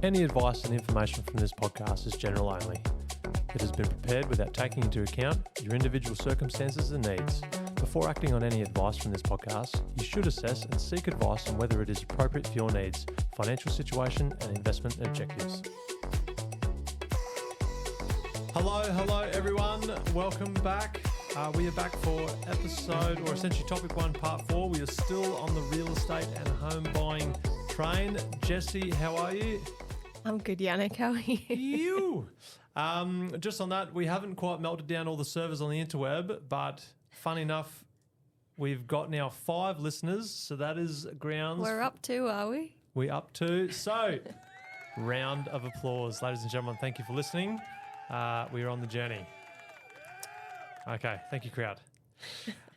Any advice and information from this podcast is general only. It has been prepared without taking into account your individual circumstances and needs. Before acting on any advice from this podcast, you should assess and seek advice on whether it is appropriate for your needs, financial situation, and investment objectives. Hello everyone. Welcome back. We are back for episode, or essentially topic 1, part 4. We are still on the real estate and home buying train. Jessie, how are you? I'm good, Yannick. How are you? Just on that, we haven't quite melted down all the servers on the interweb, but funny enough, we've got now 5 listeners, so that is grounds. We're up to, are we? We're up to. So, round of applause. Ladies and gentlemen, thank you for listening. We are on the journey. Okay, thank you, crowd.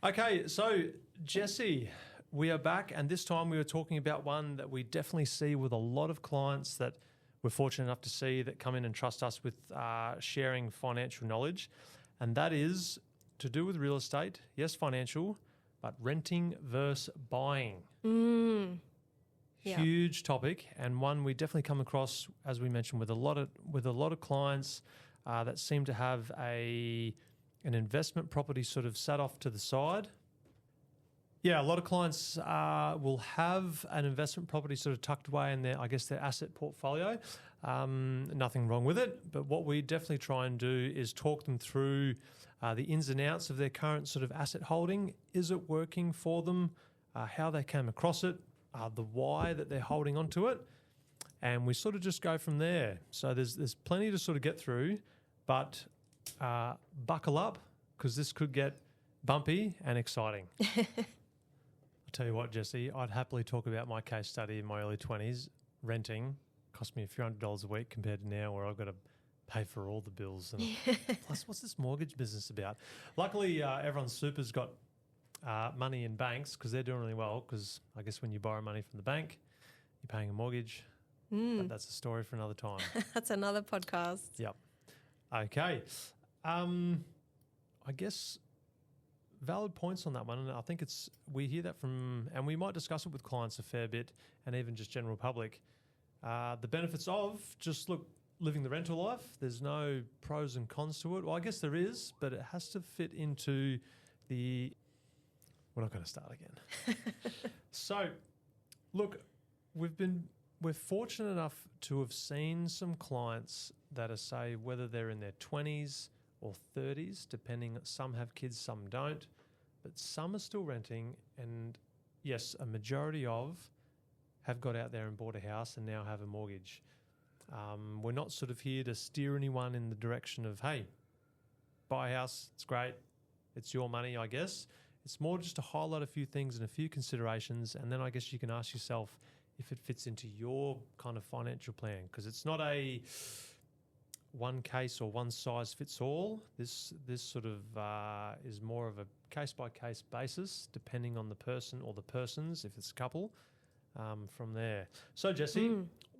Okay, so Jessie, we are back, and this time we were talking about one that we definitely see with a lot of clients that we're fortunate enough to see that come in and trust us with sharing financial knowledge, and that is to do with real estate. Yes, financial, but renting versus buying. Yeah. Huge topic, and one we definitely come across, as we mentioned, with a lot of clients that seem to have an investment property sort of sat off to the side. Yeah, a lot of clients will have an investment property sort of tucked away in their asset portfolio. Nothing wrong with it, but what we definitely try and do is talk them through the ins and outs of their current sort of asset holding. Is it working for them? How they came across it, the why that they're holding onto it, and we sort of just go from there. So there's plenty to sort of get through, but buckle up because this could get bumpy and exciting. I'll tell you what, Jessie, I'd happily talk about my case study in my early 20s. Renting cost me a few $100s a week compared to now where I've got to pay for all the bills. And plus, what's this mortgage business about? Luckily, everyone's super's got money in banks because they're doing really well, because I guess when you borrow money from the bank, you're paying a mortgage. But that's a story for another time. That's another podcast. Yep. Okay. I guess valid points on that one, and I think we hear that from, and we might discuss it with clients a fair bit, and even just general public. The benefits of just living the rental life. There's no pros and cons to it. Well, I guess there is, but it has to fit into the. We're not going to start again. So, look, we're fortunate enough to have seen some clients that are, say, whether they're in their 20s or 30s, depending. Some have kids, some don't, but some are still renting, and yes, a majority of have got out there and bought a house and now have a mortgage. We're not sort of here to steer anyone in the direction of, hey, buy a house, it's great, it's your money, I guess. It's more just to highlight a few things and a few considerations, and then I guess you can ask yourself if it fits into your kind of financial plan, because it's not a one case or one size fits all. This sort of is more of a case-by-case basis, depending on the person or the persons, if it's a couple, from there. So, Jessie,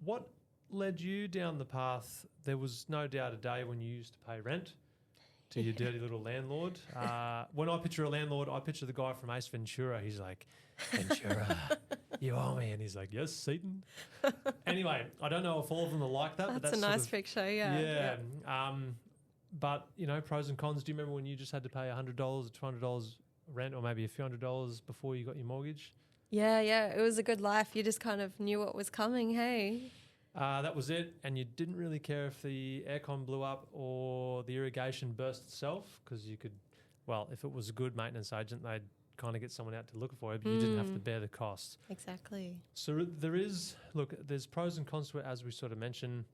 what led you down the path? There was no doubt a day when you used to pay rent to your dirty little landlord. When I picture a landlord, I picture the guy from Ace Ventura. He's like, Ventura, you owe me. And he's like, yes, Seaton. Anyway, I don't know if all of them are like that. That's a nice picture, yeah. Yeah. But, pros and cons. Do you remember when you just had to pay $100 or $200 rent, or maybe a few $100s before you got your mortgage? Yeah. It was a good life. You just kind of knew what was coming, hey? That was it, and you didn't really care if the aircon blew up or the irrigation burst itself, because you could, well, if it was a good maintenance agent, they'd kind of get someone out to look for it, but you didn't have to bear the cost. Exactly. So there's pros and cons to it, as we sort of mentioned.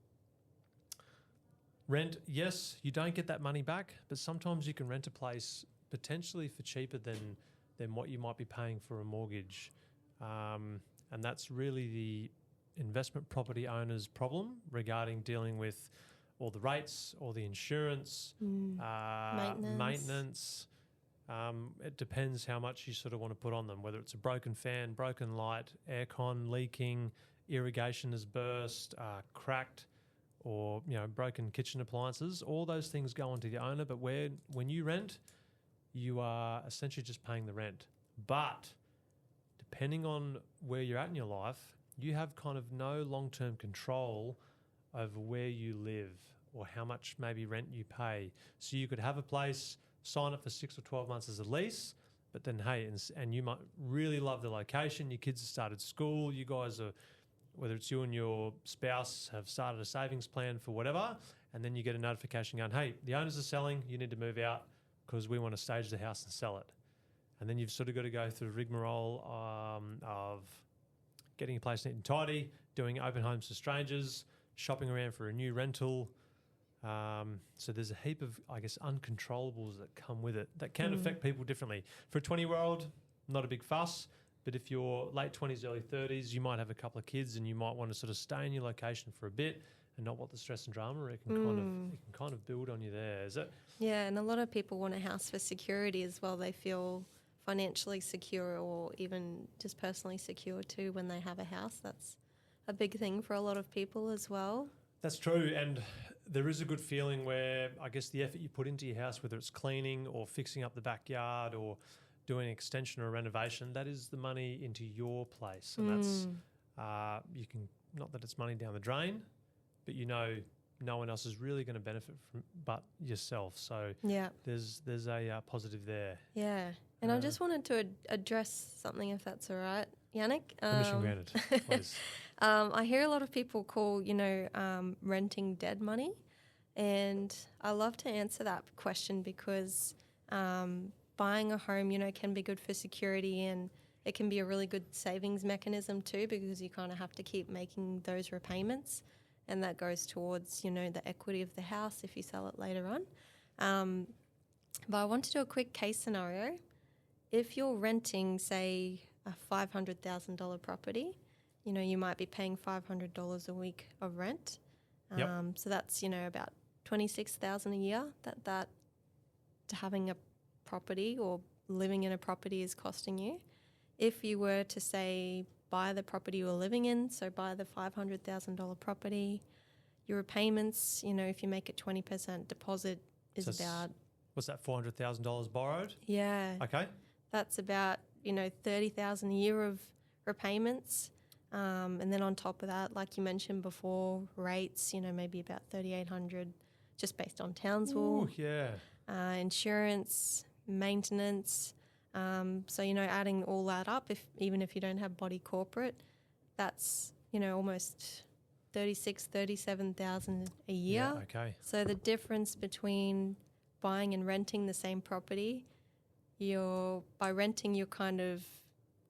Rent, yes, you don't get that money back, but sometimes you can rent a place potentially for cheaper than what you might be paying for a mortgage. And that's really the investment property owner's problem regarding dealing with all the rates, all the insurance, maintenance. It depends how much you sort of want to put on them, whether it's a broken fan, broken light, aircon leaking, irrigation has burst, cracked, or broken kitchen appliances. All those things go onto the owner, but when you rent, you are essentially just paying the rent. But depending on where you're at in your life, you have kind of no long-term control over where you live or how much maybe rent you pay. So you could have a place, sign it for 6 or 12 months as a lease, but then, hey, and you might really love the location. Your kids have started school. You guys are, whether it's you and your spouse, have started a savings plan for whatever, and then you get a notification going, hey, the owners are selling. You need to move out because we want to stage the house and sell it. And then you've sort of got to go through the rigmarole of getting a place neat and tidy, doing open homes to strangers, shopping around for a new rental. So there's a heap of, I guess, uncontrollables that come with it that can affect people differently. For a 20-year-old, not a big fuss. But if you're late 20s, early 30s, you might have a couple of kids and you might want to sort of stay in your location for a bit and not want the stress and drama. It can kind of build on you there. Is it? Yeah, and a lot of people want a house for security as well. They feel financially secure or even just personally secure too when they have a house. That's a big thing for a lot of people as well. That's true. And there is a good feeling where I guess the effort you put into your house, whether it's cleaning or fixing up the backyard or doing an extension or a renovation, that is the money into your place. And that's, you can, not that it's money down the drain, but you know no one else is really going to benefit from but yourself. So there's a positive there. Yeah. And I just wanted to address something, if that's all right, Yannick. Permission granted, please. I hear a lot of people call, renting dead money. And I love to answer that question because buying a home, can be good for security, and it can be a really good savings mechanism too, because you kind of have to keep making those repayments, and that goes towards, the equity of the house if you sell it later on. But I want to do a quick case scenario. If you're renting, say, a $500,000 property, you might be paying $500 a week of rent. So that's, about $26,000 a year that having a property or living in a property is costing you. If you were to, say, buy the property you're living in, so buy the $500,000 property, your repayments, if you make it 20% deposit is about... What's that, $400,000 borrowed? Yeah. Okay. That's about, $30,000 a year of repayments. And then on top of that, like you mentioned before, rates, maybe about $3,800 just based on Townsville. Ooh, yeah. Insurance, maintenance. So, adding all that up, even if you don't have body corporate, that's, almost $37,000 a year. Yeah, okay. So the difference between buying and renting the same property, by renting, you're kind of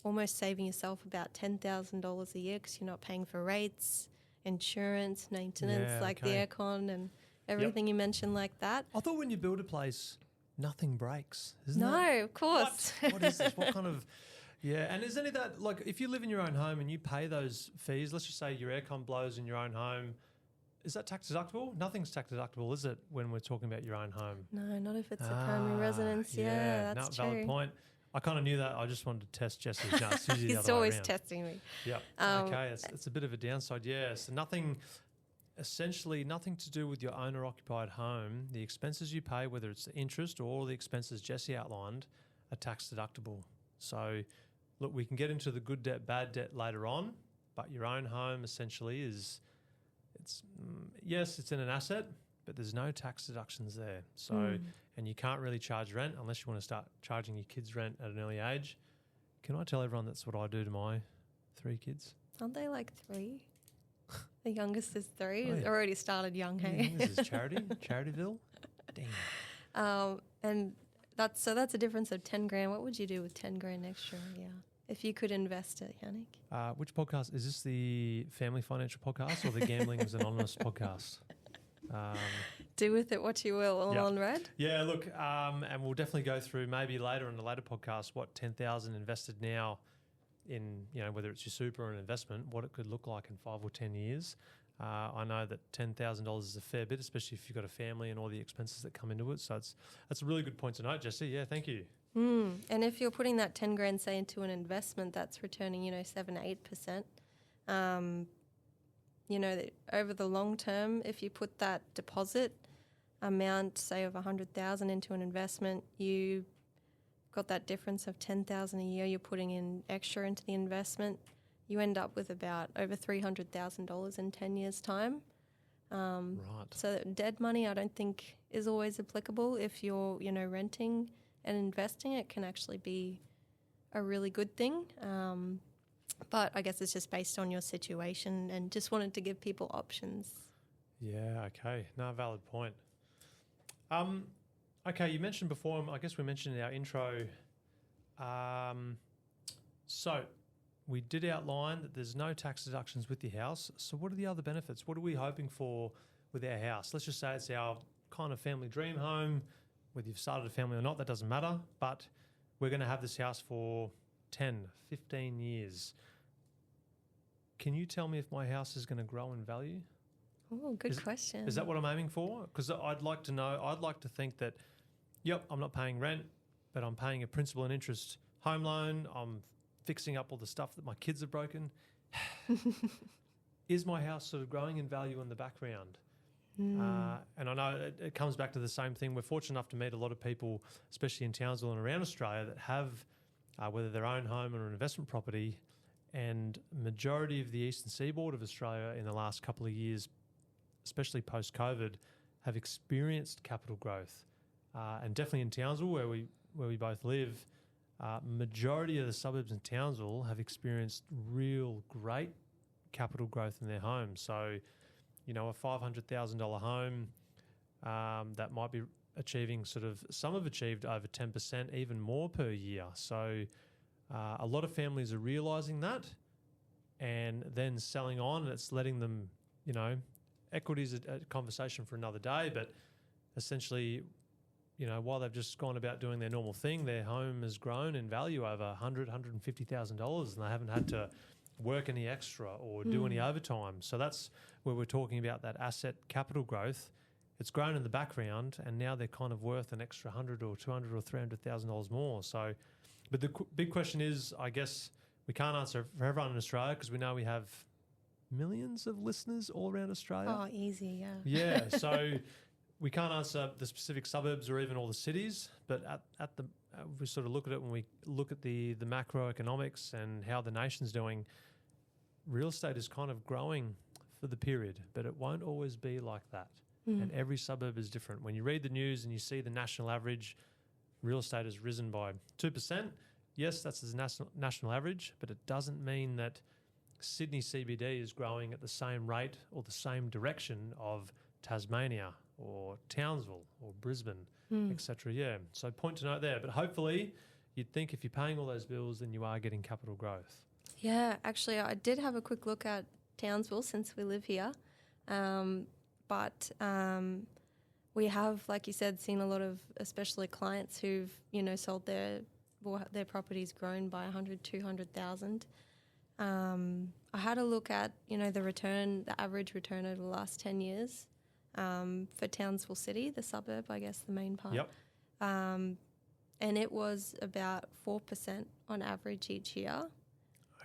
almost saving yourself about $10,000 a year because you're not paying for rates, insurance, maintenance, the aircon and everything you mentioned like that. I thought when you build a place, nothing breaks, isn't it? No, of course. What is this? What kind of... Yeah, and is any of that, like, if you live in your own home and you pay those fees, let's just say your aircon blows in your own home, is that tax deductible? Nothing's tax deductible, is it, when we're talking about your own home? No, not if it's a primary residence. Yeah, that's true. Valid point. I kind of knew that. I just wanted to test Jesse's nuts. He's always testing me. Yeah. Okay, it's a bit of a downside, yeah. So essentially nothing to do with your owner-occupied home. The expenses you pay, whether it's the interest or the expenses Jesse outlined, are tax deductible. So, look, we can get into the good debt, bad debt later on, but your own home essentially it's in an asset, but there's no tax deductions there. So, and you can't really charge rent unless you want to start charging your kids rent at an early age. Can I tell everyone that's what I do to my 3 kids? Aren't they like 3? The youngest is 3. It's already started young, hey? This is Charityville. Damn. And that's a difference of $10,000. What would you do with $10,000 extra? Yeah. If you could invest it, Yannick. Which podcast? Is this the Family Financial Podcast or the Gambling is Anonymous podcast? Do with it what you will, all on red. Yeah, look, and we'll definitely go through maybe later in the later podcast what 10,000 invested now in, whether it's your super or an investment, what it could look like in 5 or 10 years. I know that $10,000 is a fair bit, especially if you've got a family and all the expenses that come into it. So that's a really good point to note, Jesse. Yeah, thank you. And if you're putting that $10,000, say, into an investment that's returning, 7-8%, that over the long term, if you put that deposit amount, say, of $100,000 into an investment, you got that difference of $10,000 a year. You're putting in extra into the investment. You end up with about over $300,000 in 10 years' time. Right. So dead money, I don't think is always applicable. If you're, renting and investing, it can actually be a really good thing. But I guess it's just based on your situation, and just wanted to give people options. Yeah, okay. No, valid point. Okay, you mentioned before, I guess we mentioned in our intro, so we did outline that there's no tax deductions with your house. So what are the other benefits? What are we hoping for with our house? Let's just say it's our kind of family dream home. Whether you've started a family or not, that doesn't matter. But we're going to have this house for 10, 15 years. Can you tell me if my house is going to grow in value? Oh, good question. Is that what I'm aiming for? Because I'd like to know, I'd like to think that, yep, I'm not paying rent, but I'm paying a principal and interest home loan. I'm fixing up all the stuff that my kids have broken. Is my house sort of growing in value in the background? And I know it comes back to the same thing. We're fortunate enough to meet a lot of people, especially in Townsville and around Australia, that have whether their own home or an investment property. And majority of the eastern seaboard of Australia in the last couple of years, especially post-COVID, have experienced capital growth. And definitely in Townsville, where we both live, majority of the suburbs in Townsville have experienced real great capital growth in their homes. So, a $500,000 home that might be achieving some have achieved over 10%, even more per year. So a lot of families are realising that and then selling on, and it's letting them, equity is a conversation for another day, but essentially, while they've just gone about doing their normal thing, their home has grown in value over $100,000, $150,000, and they haven't had to work any extra or do any overtime. So that's where we're talking about that asset capital growth. It's grown in the background, and now they're kind of worth an extra $100,000 or $200,000 or $300,000 more. So, but the big question is, I guess we can't answer for everyone in Australia because we know we have millions of listeners all around Australia. Oh, easy, yeah. Yeah, so we can't answer the specific suburbs or even all the cities, but we sort of look at it when we look at the macroeconomics and how the nation's doing. Real estate is kind of growing for the period, but it won't always be like that. And every suburb is different. When you read the news and you see the national average, real estate has risen by 2%. Yes, that's the national average, but it doesn't mean that Sydney CBD is growing at the same rate or the same direction of Tasmania or Townsville or Brisbane, etc. Yeah, so point to note there. But hopefully you'd think if you're paying all those bills, then you are getting capital growth. Yeah, actually, I did have a quick look at Townsville since we live here. But we have, like you said, seen a lot of, especially clients who've, sold their properties grown by 100, 200,000. I had a look at, the average return over the last 10 years for Townsville City, the suburb, I guess, the main part. Yep. And it was about 4% on average each year.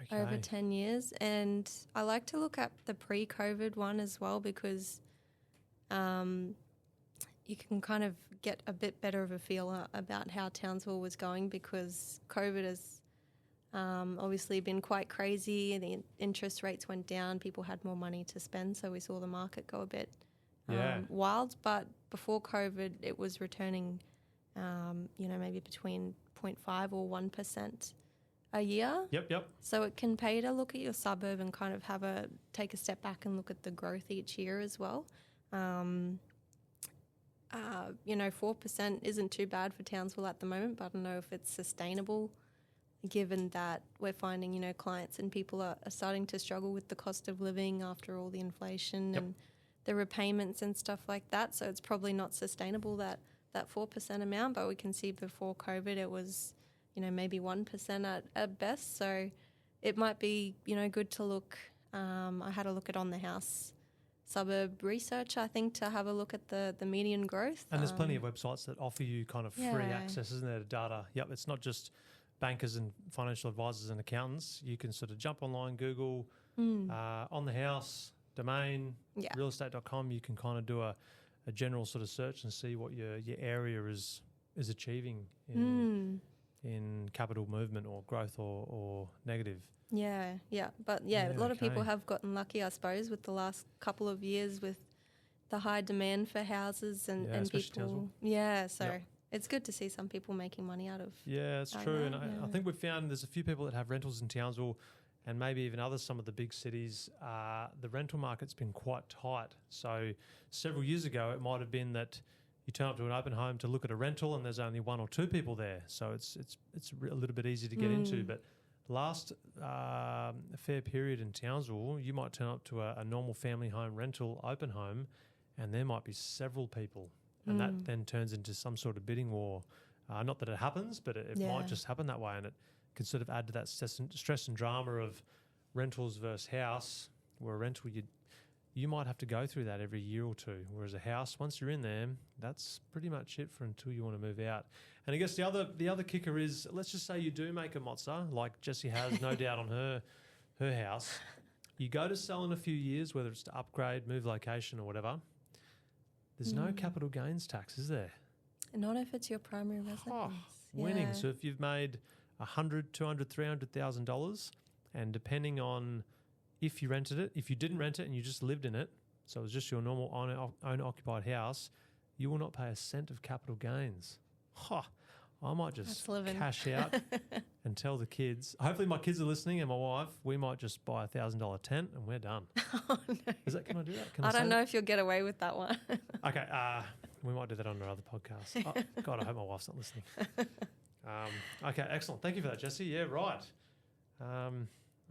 Okay. Over 10 years. And I like to look at the pre-COVID one as well because you can kind of get a bit better of a feel about how Townsville was going because COVID has obviously been quite crazy. The interest rates went down. People had more money to spend, so we saw the market go a bit wild. But before COVID, it was returning, maybe between 0.5 or 1% a year. Yep. So it can pay to look at your suburb and kind of take a step back and look at the growth each year as well. 4% isn't too bad for Townsville at the moment, but I don't know if it's sustainable given that we're finding, clients and people are starting to struggle with the cost of living after all the inflation and the repayments and stuff like that. So it's probably not sustainable, that 4% amount, but we can see before COVID it was maybe 1% at best. So it might be, good to look. I had a look at On the House suburb research, I think, to have a look at the median growth. And there's plenty of websites that offer you kind of free access, isn't there, to data? Yep, it's not just bankers and financial advisors and accountants. You can sort of jump online, Google, On the House, Domain, realestate.com. You can kind of do a general sort of search and see what your area is achieving in capital movement or growth or negative. Yeah. But a lot of people have gotten lucky, I suppose, with the last couple of years with the high demand for houses and especially people. Townsville. Yeah, so Yep. it's good to see some people making money out of. Yeah, it's Like true. that, And I yeah. think we've found there's a few people that have rentals in Townsville and maybe even some of the big cities. The rental market's been quite tight. So several years ago, it might have been that you turn up to an open home to look at a rental and there's only one or two people there. So it's a little bit easy to get into. But last fair period in Townsville, you might turn up to a normal family home rental open home and there might be several people. And that then turns into some sort of bidding war. Not that it happens, but it might just happen that way. And it can sort of add to that stress and drama of rentals versus house, where a rental, you might have to go through that every year or two. Whereas a house, once you're in there, that's pretty much it for until you want to move out. And I guess the other kicker is, let's just say you do make a mozza, like Jessie has, no doubt, on her house. You go to sell in a few years, whether it's to upgrade, move location or whatever. There's no capital gains tax, is there? Not if it's your primary residence. Winning. Yeah. So if you've made $100,000, $200,000, $300,000, and depending on if you rented it, if you didn't rent it and you just lived in it, so it was just your normal owner-occupied house, you will not pay a cent of capital gains. I might just cash out and tell the kids. Hopefully my kids are listening and my wife, we might just buy $1,000 tent and we're done. Oh, no. Can I do that? I don't know if you'll get away with that one. Okay, we might do that on another podcast. Oh, God, I hope my wife's not listening. Okay, excellent. Thank you for that, Jessie. Yeah, right.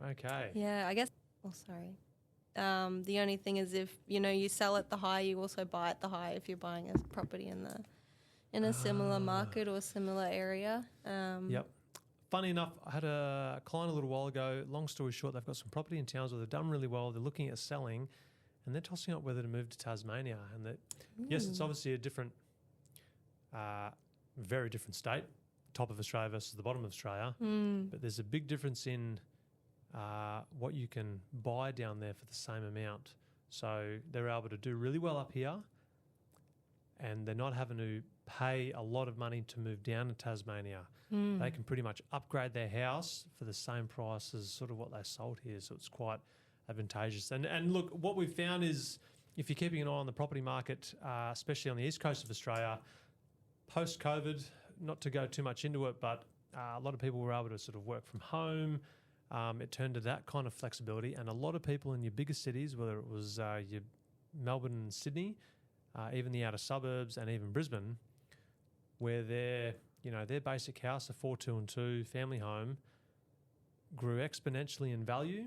Okay. Yeah, I guess. Oh, sorry. The only thing is if, you sell at the high, you also buy at the high if you're buying a property in a similar market or similar area. Yep. Funny enough, I had a client a little while ago. Long story short, they've got some property in Townsville. They've done really well. They're looking at selling, and they're tossing up whether to move to Tasmania. And yes, it's obviously a different, very different state, top of Australia versus the bottom of Australia. But there's a big difference in what you can buy down there for the same amount. So they're able to do really well up here, and they're not having to pay a lot of money to move down to Tasmania. They can pretty much upgrade their house for the same price as sort of what they sold here. So it's quite advantageous. And look, what we've found is if you're keeping an eye on the property market, especially on the east coast of Australia, post-COVID, not to go too much into it, but a lot of people were able to sort of work from home. It turned to that kind of flexibility. And a lot of people in your bigger cities, whether it was your Melbourne and Sydney, even the outer suburbs and even Brisbane, where their basic house, a 4-2-2 family home, grew exponentially in value.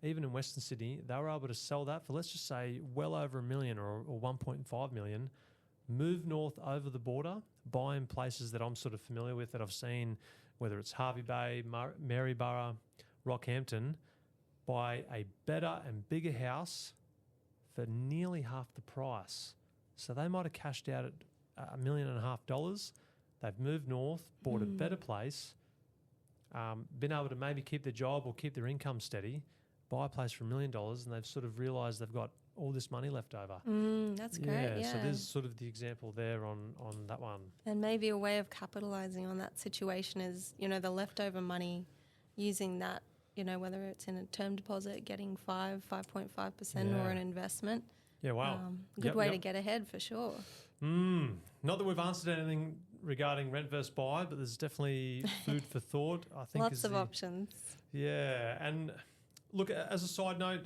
Even in Western Sydney, they were able to sell that for, let's just say, well over $1 million or 1.5 million, move north over the border, buy in places that I'm sort of familiar with, that I've seen, whether it's Hervey Bay, Maryborough, Rockhampton, buy a better and bigger house for nearly half the price. So they might have cashed out at $1.5 million. They've moved north, bought a better place, been able to maybe keep their job or keep their income steady, buy a place for $1 million, and they've sort of realised they've got all this money left over. That's great, yeah. So there's sort of the example there on that one. And maybe a way of capitalising on that situation is, the leftover money, using that, whether it's in a term deposit, getting 5.5% or an investment. Yeah, wow. Good way to get ahead for sure. Not that we've answered anything regarding rent versus buy, but there's definitely food for thought, I think. Lots of options. Yeah. And look, as a side note,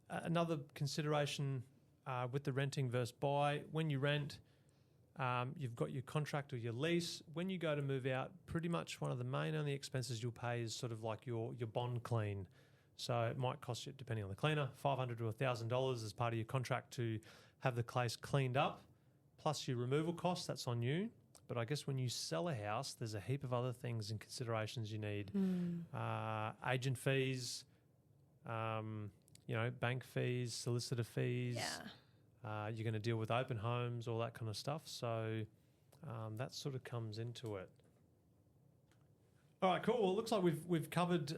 another consideration with the renting versus buy, when you rent, you've got your contract or your lease. When you go to move out, pretty much one of the main only expenses you'll pay is sort of like your bond clean. So it might cost you, depending on the cleaner, $500 to $1,000 as part of your contract to have the place cleaned up, plus your removal costs, that's on you. But I guess when you sell a house, there's a heap of other things and considerations you need. Agent fees, bank fees, solicitor fees. Yeah. You're going to deal with open homes, all that kind of stuff. So that sort of comes into it. All right, cool. Well, it looks like we've covered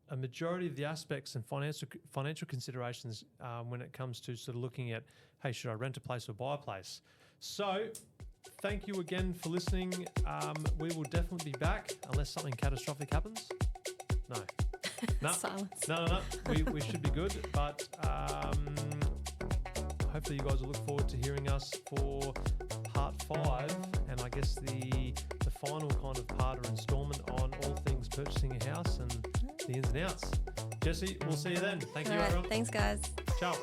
a majority of the aspects and financial considerations when it comes to sort of looking at, hey, should I rent a place or buy a place? So thank you again for listening. We will definitely be back unless something catastrophic happens. No. Silence. No. We should be good. But hopefully you guys will look forward to hearing us for part 5, and I guess the final kind of part or installment on all things purchasing a house and the ins and outs. Jessie, we'll see you then. Thank you, All right, everyone. thanks, guys. Ciao.